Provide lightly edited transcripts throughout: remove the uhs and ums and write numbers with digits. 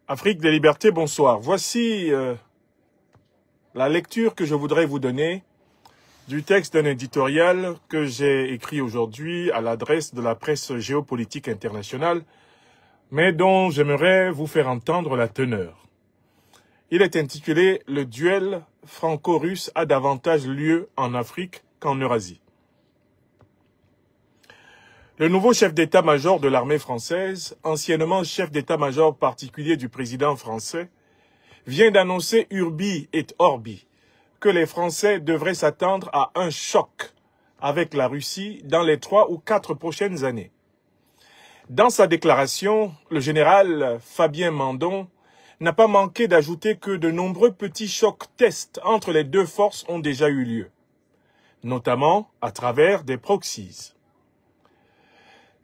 Afrique des libertés, bonsoir. Voici la lecture que je voudrais vous donner du texte d'un éditorial que j'ai écrit aujourd'hui à l'adresse de la presse géopolitique internationale, mais dont j'aimerais vous faire entendre la teneur. Il est intitulé « Le duel franco-russe a davantage lieu en Afrique qu'en Eurasie ». Le nouveau chef d'état-major de l'armée française, anciennement chef d'état-major particulier du président français, vient d'annoncer urbi et orbi que les Français devraient s'attendre à un choc avec la Russie dans les 3 ou 4 prochaines années. Dans sa déclaration, le général Fabien Mandon n'a pas manqué d'ajouter que de nombreux petits chocs tests entre les deux forces ont déjà eu lieu, notamment à travers des proxies.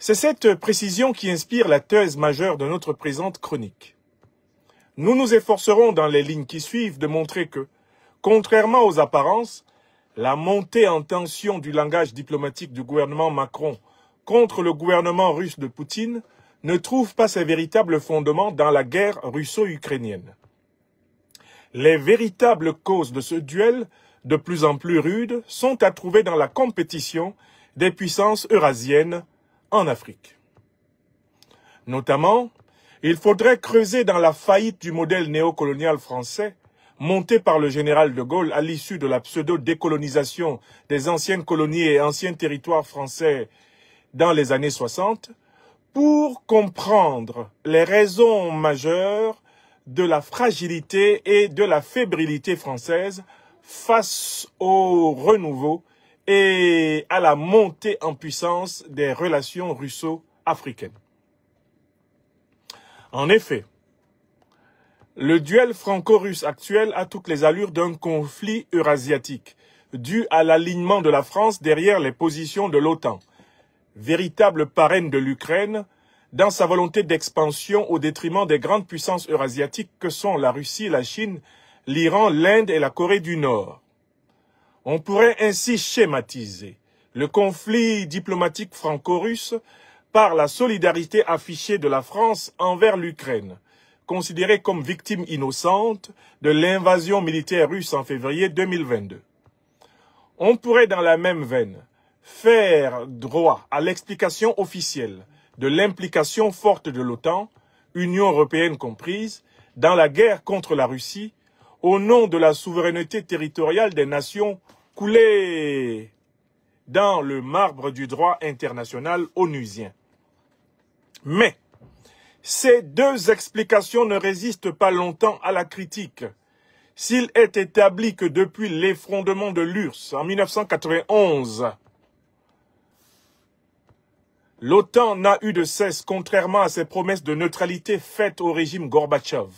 C'est cette précision qui inspire la thèse majeure de notre présente chronique. Nous nous efforcerons dans les lignes qui suivent de montrer que, contrairement aux apparences, la montée en tension du langage diplomatique du gouvernement Macron contre le gouvernement russe de Poutine ne trouve pas ses véritables fondements dans la guerre russo-ukrainienne. Les véritables causes de ce duel, de plus en plus rude, sont à trouver dans la compétition des puissances eurasiennes en Afrique. Notamment, il faudrait creuser dans la faillite du modèle néocolonial français, monté par le général de Gaulle à l'issue de la pseudo-décolonisation des anciennes colonies et anciens territoires français dans les années 60, pour comprendre les raisons majeures de la fragilité et de la fébrilité française face au renouveau et à la montée en puissance des relations russo-africaines. En effet, le duel franco-russe actuel a toutes les allures d'un conflit eurasiatique, dû à l'alignement de la France derrière les positions de l'OTAN, véritable parraine de l'Ukraine, dans sa volonté d'expansion au détriment des grandes puissances eurasiatiques que sont la Russie, la Chine, l'Iran, l'Inde et la Corée du Nord. On pourrait ainsi schématiser le conflit diplomatique franco-russe par la solidarité affichée de la France envers l'Ukraine, considérée comme victime innocente de l'invasion militaire russe en février 2022. On pourrait dans la même veine faire droit à l'explication officielle de l'implication forte de l'OTAN, Union européenne comprise, dans la guerre contre la Russie, au nom de la souveraineté territoriale des nations coulées dans le marbre du droit international onusien. Mais ces deux explications ne résistent pas longtemps à la critique. S'il est établi que depuis l'effondrement de l'URSS en 1991, l'OTAN n'a eu de cesse, contrairement à ses promesses de neutralité faites au régime Gorbatchev,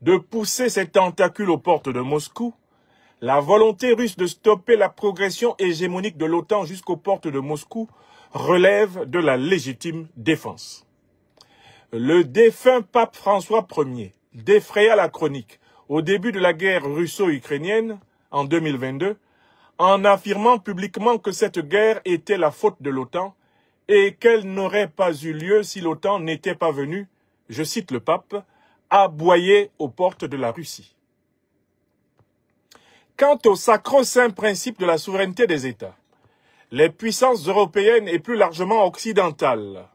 de pousser ses tentacules aux portes de Moscou, la volonté russe de stopper la progression hégémonique de l'OTAN jusqu'aux portes de Moscou relève de la légitime défense. Le défunt pape François Ier défraya la chronique au début de la guerre russo-ukrainienne en 2022 en affirmant publiquement que cette guerre était la faute de l'OTAN et qu'elle n'aurait pas eu lieu si l'OTAN n'était pas venue, je cite le pape, aboyer aux portes de la Russie. Quant au sacro-saint principe de la souveraineté des États, les puissances européennes et plus largement occidentales,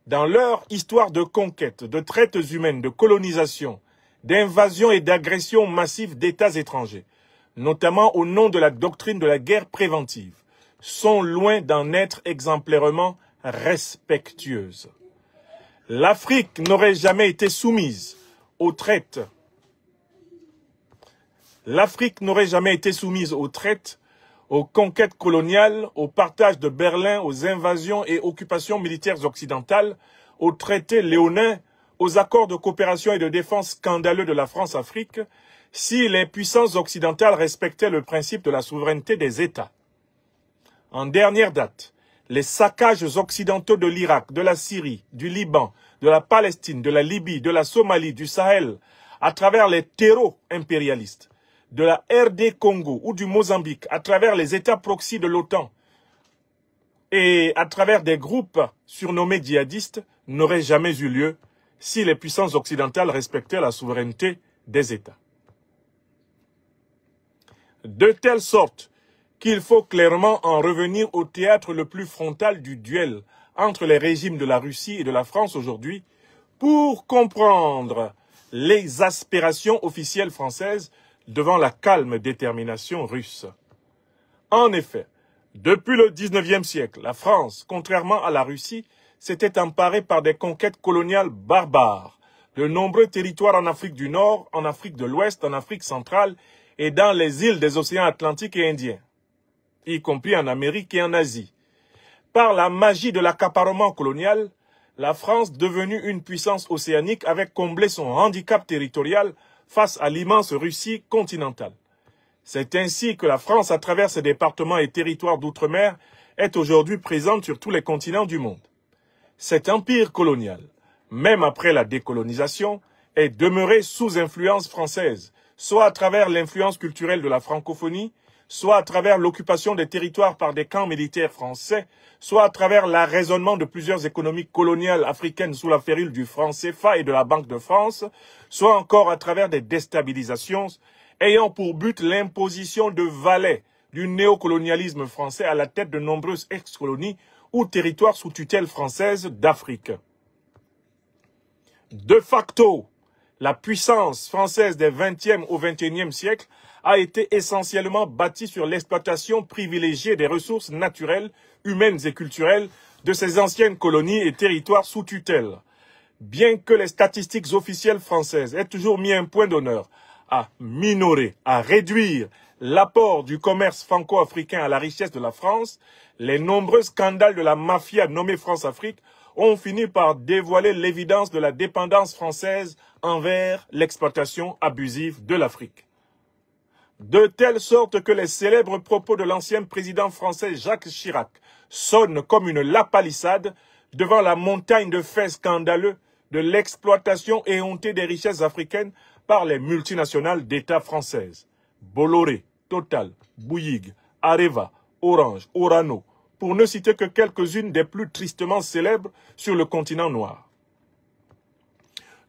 dans leur histoire de conquête, de traite humaine, de colonisation, d'invasion et d'agression massive d'États étrangers, notamment au nom de la doctrine de la guerre préventive, sont loin d'en être exemplairement respectueuses. L'Afrique n'aurait jamais été soumise aux traites. L'Afrique n'aurait jamais été soumise aux traites, aux conquêtes coloniales, au partage de Berlin, aux invasions et occupations militaires occidentales, aux traités léonins, aux accords de coopération et de défense scandaleux de la France-Afrique, si les puissances occidentales respectaient le principe de la souveraineté des États. En dernière date, les saccages occidentaux de l'Irak, de la Syrie, du Liban, de la Palestine, de la Libye, de la Somalie, du Sahel, à travers les terreaux impérialistes, de la RD Congo ou du Mozambique, à travers les États proxy de l'OTAN et à travers des groupes surnommés djihadistes, n'auraient jamais eu lieu si les puissances occidentales respectaient la souveraineté des États. De telle sorte qu'il faut clairement en revenir au théâtre le plus frontal du duel entre les régimes de la Russie et de la France aujourd'hui pour comprendre les aspirations officielles françaises devant la calme détermination russe. En effet, depuis le XIXe siècle, la France, contrairement à la Russie, s'était emparée par des conquêtes coloniales barbares de nombreux territoires en Afrique du Nord, en Afrique de l'Ouest, en Afrique centrale et dans les îles des océans Atlantique et Indien, y compris en Amérique et en Asie. Par la magie de l'accaparement colonial, la France, devenue une puissance océanique, avait comblé son handicap territorial face à l'immense Russie continentale. C'est ainsi que la France, à travers ses départements et territoires d'outre-mer, est aujourd'hui présente sur tous les continents du monde. Cet empire colonial, même après la décolonisation, est demeuré sous influence française, soit à travers l'influence culturelle de la francophonie, soit à travers l'occupation des territoires par des camps militaires français, soit à travers l'arraisonnement de plusieurs économies coloniales africaines sous la férule du franc CFA et de la Banque de France, soit encore à travers des déstabilisations ayant pour but l'imposition de valets du néocolonialisme français à la tête de nombreuses ex-colonies ou territoires sous tutelle française d'Afrique. De facto, la puissance française des XXe au XXIe siècle a été essentiellement bâtie sur l'exploitation privilégiée des ressources naturelles, humaines et culturelles de ces anciennes colonies et territoires sous tutelle. Bien que les statistiques officielles françaises aient toujours mis un point d'honneur à minorer, à réduire l'apport du commerce franco-africain à la richesse de la France, les nombreux scandales de la mafia nommée France-Afrique ont fini par dévoiler l'évidence de la dépendance française envers l'exploitation abusive de l'Afrique. De telle sorte que les célèbres propos de l'ancien président français Jacques Chirac sonnent comme une lapalissade devant la montagne de faits scandaleux de l'exploitation éhontée des richesses africaines par les multinationales d'État françaises. Bolloré, Total, Bouygues, Areva, Orange, Orano, pour ne citer que quelques-unes des plus tristement célèbres sur le continent noir.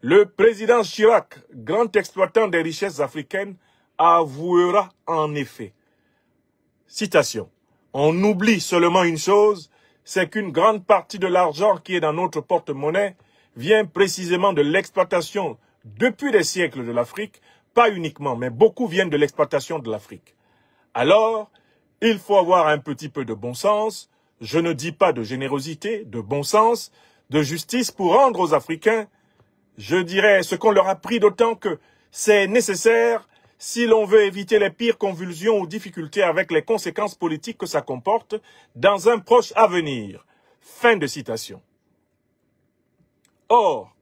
Le président Chirac, grand exploitant des richesses africaines, avouera en effet. Citation. On oublie seulement une chose, c'est qu'une grande partie de l'argent qui est dans notre porte-monnaie vient précisément de l'exploitation depuis des siècles de l'Afrique, pas uniquement, mais beaucoup viennent de l'exploitation de l'Afrique. Alors, il faut avoir un petit peu de bon sens, je ne dis pas de générosité, de bon sens, de justice pour rendre aux Africains, je dirais ce qu'on leur a pris, d'autant que c'est nécessaire si l'on veut éviter les pires convulsions ou difficultés avec les conséquences politiques que ça comporte dans un proche avenir. Fin de citation. Or,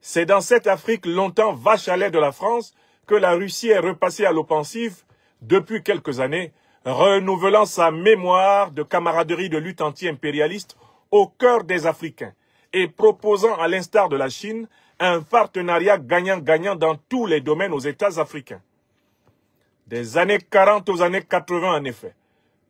c'est dans cette Afrique longtemps vache à lait de la France que la Russie est repassée à l'offensive depuis quelques années, renouvelant sa mémoire de camaraderie de lutte anti-impérialiste au cœur des Africains et proposant, à l'instar de la Chine, un partenariat gagnant-gagnant dans tous les domaines aux États africains. Des années 40 aux années 80, en effet,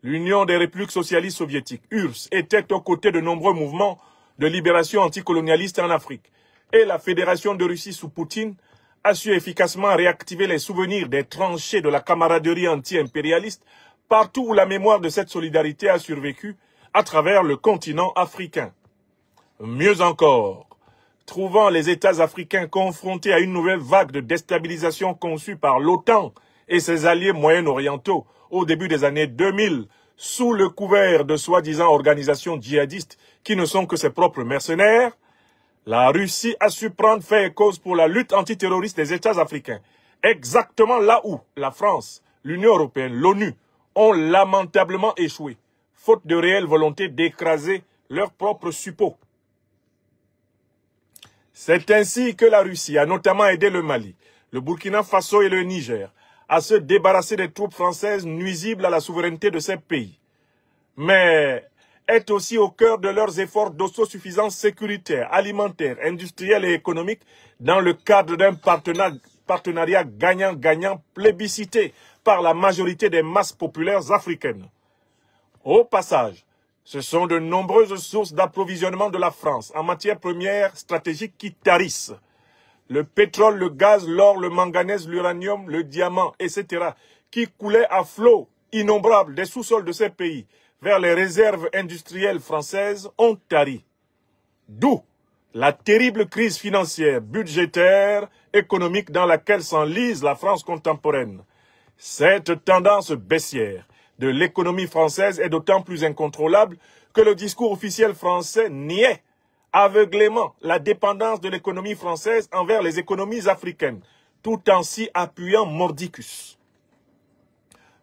l'Union des républiques socialistes soviétiques, URSS, était aux côtés de nombreux mouvements de libération anticolonialiste en Afrique, et la Fédération de Russie sous Poutine a su efficacement réactiver les souvenirs des tranchées de la camaraderie anti-impérialiste partout où la mémoire de cette solidarité a survécu à travers le continent africain. Mieux encore, trouvant les États africains confrontés à une nouvelle vague de déstabilisation conçue par l'OTAN et ses alliés moyen-orientaux au début des années 2000, sous le couvert de soi-disant organisations djihadistes qui ne sont que ses propres mercenaires, la Russie a su prendre fait et cause pour la lutte antiterroriste des États africains, exactement là où la France, l'Union européenne, l'ONU ont lamentablement échoué, faute de réelle volonté d'écraser leurs propres suppôts. C'est ainsi que la Russie a notamment aidé le Mali, le Burkina Faso et le Niger à se débarrasser des troupes françaises nuisibles à la souveraineté de ces pays. Mais est aussi au cœur de leurs efforts d'autosuffisance sécuritaire, alimentaire, industrielle et économique dans le cadre d'un partenariat gagnant-gagnant plébiscité par la majorité des masses populaires africaines. Au passage, Ce sont de nombreuses sources d'approvisionnement de la France en matières premières stratégiques qui tarissent. Le pétrole, le gaz, l'or, le manganèse, l'uranium, le diamant, etc., qui coulaient à flot innombrables des sous-sols de ces pays vers les réserves industrielles françaises ont tari. D'où la terrible crise financière, budgétaire, économique dans laquelle s'enlise la France contemporaine. Cette tendance baissière de l'économie française est d'autant plus incontrôlable que le discours officiel français niait aveuglément la dépendance de l'économie française envers les économies africaines, tout en s'y appuyant mordicus.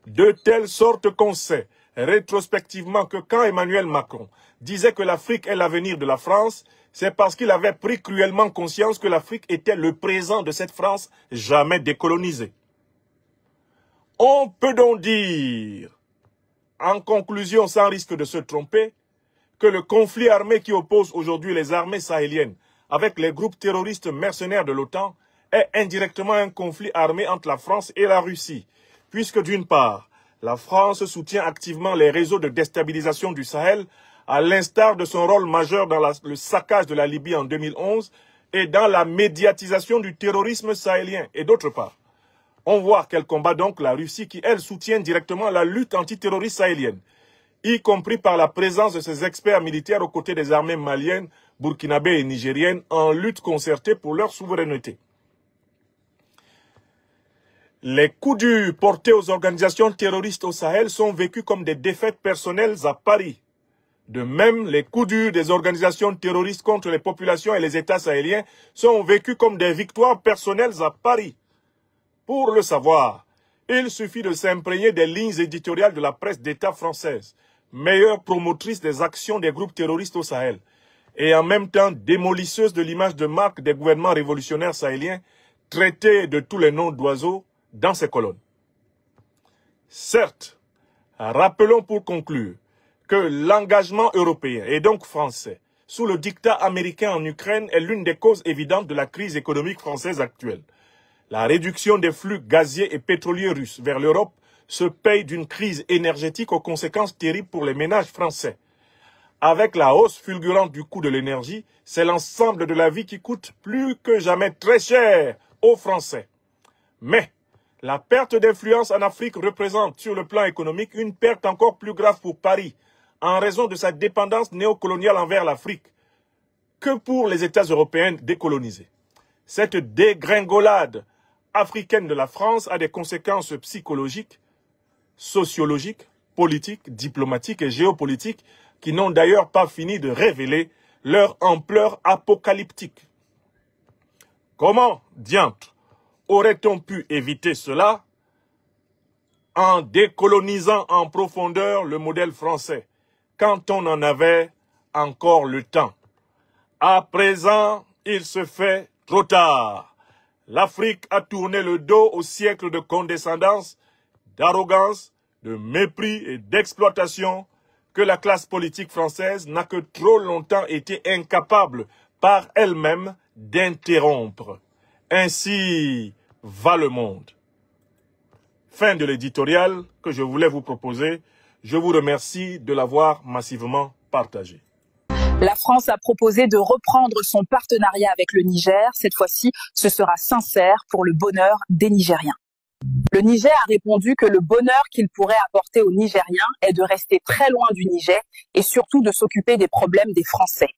De telle sorte qu'on sait rétrospectivement que quand Emmanuel Macron disait que l'Afrique est l'avenir de la France, c'est parce qu'il avait pris cruellement conscience que l'Afrique était le présent de cette France jamais décolonisée. On peut donc dire, en conclusion sans risque de se tromper, que le conflit armé qui oppose aujourd'hui les armées sahéliennes avec les groupes terroristes mercenaires de l'OTAN est indirectement un conflit armé entre la France et la Russie, puisque d'une part, la France soutient activement les réseaux de déstabilisation du Sahel, à l'instar de son rôle majeur dans le saccage de la Libye en 2011 et dans la médiatisation du terrorisme sahélien. Et d'autre part, on voit qu'elle combat donc la Russie qui, elle, soutient directement la lutte antiterroriste sahélienne, y compris par la présence de ses experts militaires aux côtés des armées maliennes, burkinabées et nigériennes en lutte concertée pour leur souveraineté. Les coups durs portés aux organisations terroristes au Sahel sont vécus comme des défaites personnelles à Paris. De même, les coups durs des organisations terroristes contre les populations et les États sahéliens sont vécus comme des victoires personnelles à Paris. Pour le savoir, il suffit de s'imprégner des lignes éditoriales de la presse d'État française, meilleure promotrice des actions des groupes terroristes au Sahel, et en même temps démolisseuse de l'image de marque des gouvernements révolutionnaires sahéliens, traités de tous les noms d'oiseaux dans ces colonnes. Certes, rappelons pour conclure que l'engagement européen, et donc français, sous le diktat américain en Ukraine est l'une des causes évidentes de la crise économique française actuelle. La réduction des flux gaziers et pétroliers russes vers l'Europe se paye d'une crise énergétique aux conséquences terribles pour les ménages français. Avec la hausse fulgurante du coût de l'énergie, c'est l'ensemble de la vie qui coûte plus que jamais très cher aux Français. Mais la perte d'influence en Afrique représente sur le plan économique une perte encore plus grave pour Paris, en raison de sa dépendance néocoloniale envers l'Afrique, que pour les États européens décolonisés. Cette dégringolade africaine de la France a des conséquences psychologiques, sociologiques, politiques, diplomatiques et géopolitiques qui n'ont d'ailleurs pas fini de révéler leur ampleur apocalyptique. Comment, diantre, aurait-on pu éviter cela en décolonisant en profondeur le modèle français, quand on en avait encore le temps? À présent, il se fait trop tard. L'Afrique a tourné le dos au siècle de condescendance, d'arrogance, de mépris et d'exploitation que la classe politique française n'a que trop longtemps été incapable par elle-même d'interrompre. Ainsi va le monde. Fin de l'éditorial que je voulais vous proposer. Je vous remercie de l'avoir massivement partagé. La France a proposé de reprendre son partenariat avec le Niger. Cette fois-ci, ce sera sincère pour le bonheur des Nigériens. Le Niger a répondu que le bonheur qu'il pourrait apporter aux Nigériens est de rester très loin du Niger et surtout de s'occuper des problèmes des Français.